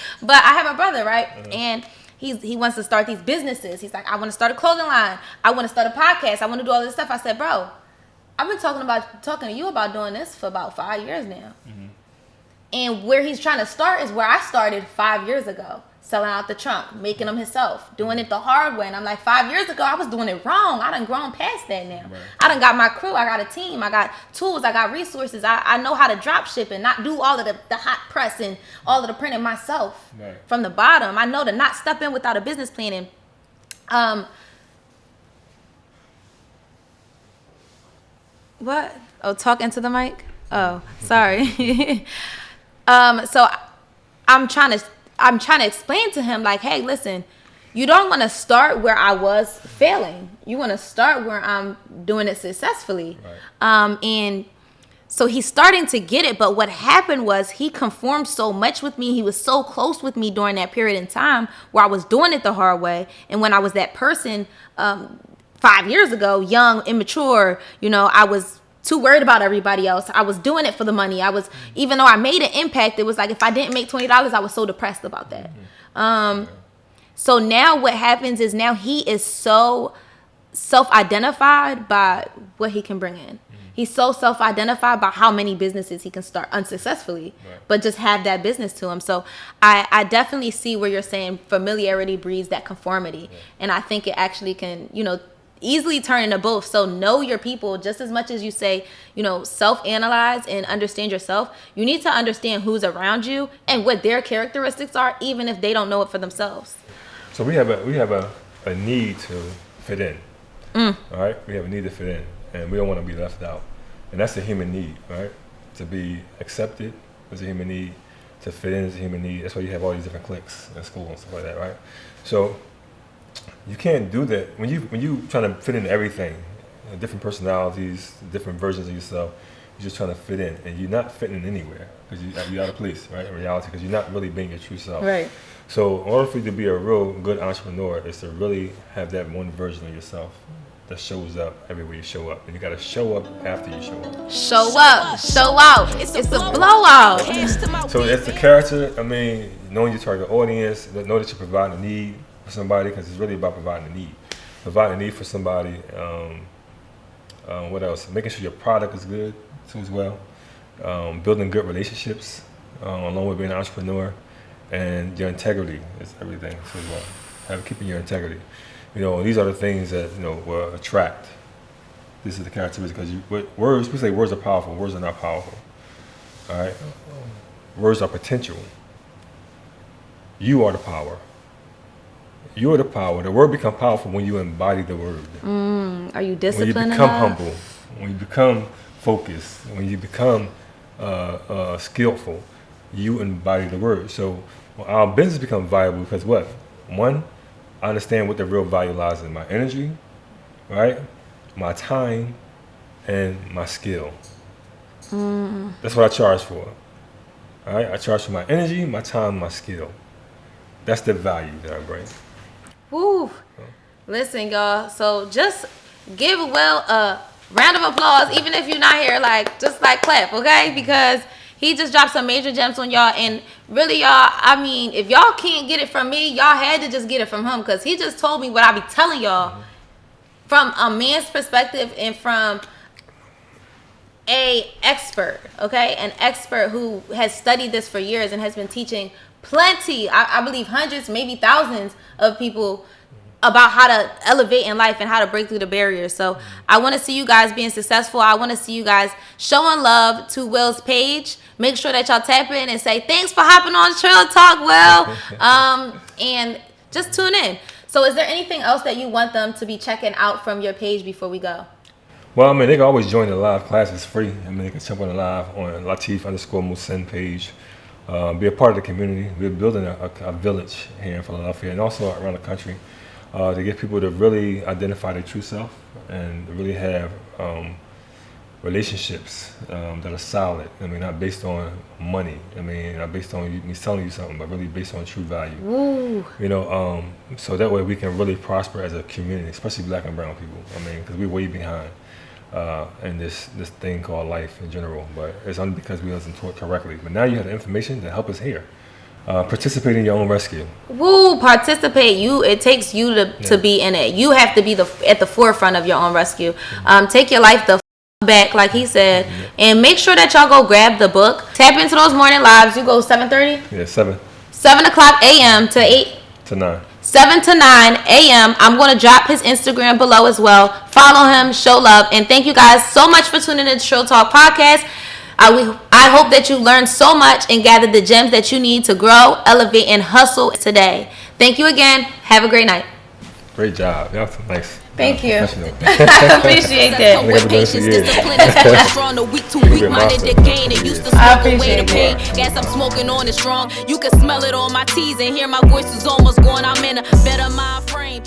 I have a brother, right? Uh-huh. And he wants to start these businesses. He's like, I want to start a clothing line. I want to start a podcast. I want to do all this stuff. I said, bro, I've been talking to you about doing this for about 5 years now. Mm-hmm. And where he's trying to start is where I started 5 years ago. Selling out the trunk, making them himself, doing it the hard way. And I'm like, 5 years ago, I was doing it wrong. I done grown past that now. Right. I done got my crew. I got a team. I got tools. I got resources. I know how to drop ship and not do all of the hot press and all of the printing myself from the bottom. I know to not step in without a business plan. And what? Oh, talk into the mic? Oh, sorry. So I'm trying to explain to him, like, hey, listen, you don't want to start where I was failing. You want to start where I'm doing it successfully. Right. And so he's starting to get it. But what happened was he conformed so much with me. He was so close with me during that period in time where I was doing it the hard way. And when I was that person 5 years ago, young, immature, you know, I was too worried about everybody else. I was doing it for the money. Even though I made an impact, it was like if I didn't make $20, I was so depressed about that. So now what happens is now he is so self-identified by what he can bring in. he's so self-identified by how many businesses he can start unsuccessfully, but just have that business to him. So I definitely see where you're saying familiarity breeds that conformity. And I think it actually can, easily turn into both. So know your people just as much as you say, self-analyze and understand yourself. You need to understand who's around you and what their characteristics are, even if they don't know it for themselves. So we have a need to fit in. All right, we have a need to fit in, and we don't want to be left out. And that's a human need, right? To be accepted is a human need. To fit in is a human need. That's why you have all these different cliques in school and stuff like that, right? So you can't do that when you trying to fit in everything, different personalities, different versions of yourself. You're just trying to fit in, and you're not fitting in anywhere because you're out of place, right? In reality, because you're not really being your true self. Right. So in order for you to be a real good entrepreneur, is to really have that one version of yourself that shows up everywhere you show up, and you got to show up after you show up. Show up, show out. It's a blowout. So that's the character. I mean, knowing your target audience, know that you provide a need for somebody, because it's really about providing a need. Providing a need for somebody. What else? Making sure your product is good too as well. Building good relationships along with being an entrepreneur, and your integrity is everything too as well. Keeping your integrity. These are the things that will attract. This is the characteristics, because words. We say words are powerful. Words are not powerful. All right. Words are potential. You are the power. You are the power. The word becomes powerful when you embody the word. Are you disciplined When you become enough? humble, when you become focused, when you become skillful, you embody the word. So our business becomes viable because what? One, I understand what the real value lies in: my energy, right? My time, and my skill. That's what I charge for. All right, I charge for my energy, my time, my skill. That's the value that I bring. Woo. Listen, y'all. So just give Will a round of applause, even if you're not here. Just clap, okay? Because he just dropped some major gems on y'all. And really, y'all, I mean, if y'all can't get it from me, y'all had to just get it from him, because he just told me what I be telling y'all from a man's perspective and from a expert, okay? An expert who has studied this for years and has been teaching plenty, I believe hundreds, maybe thousands of people about how to elevate in life and how to break through the barriers. So I want to see you guys being successful. I want to see you guys showing love to Will's page. Make sure that y'all tap in and say, thanks for hopping on TrillTalk, Will. And just tune in. So is there anything else that you want them to be checking out from your page before we go? Well, I mean, they can always join the live class. It's free. I mean, they can jump on the live on Latif_Musin page. Be a part of the community. We're building a village here in Philadelphia and also around the country to get people to really identify their true self and really have relationships that are solid. I mean, not based on money. I mean, not based on me selling you something, but really based on true value. Ooh. So that way we can really prosper as a community, especially Black and brown people. I mean, because we're way behind in this thing called life in general. But it's only because we wasn't taught correctly. But now you have the information to help us here. Participate in your own rescue. Woo, participate. It takes you to be in it. You have to be at the forefront of your own rescue. Take your life the back, like he said, and make sure that y'all go grab the book. Tap into those morning lives. You go 7:30. Yeah, 7 o'clock a.m. to 8 to 9. 7 to 9 a.m. I'm going to drop his Instagram below as well. Follow him, show love, and thank you guys so much for tuning in to Trill Talk Podcast. I hope that you learned so much and gathered the gems that you need to grow, elevate, and hustle today. Thank you again. Have a great night. Great job. That was nice. Thank you. I appreciate that. With patience, discipline is for the strong, the weak too weak-minded to gain. It used to smoke away the pain. Gas I'm smoking on is strong. You can smell it on my teeth and hear my voice is almost gone. I'm in a better mind frame.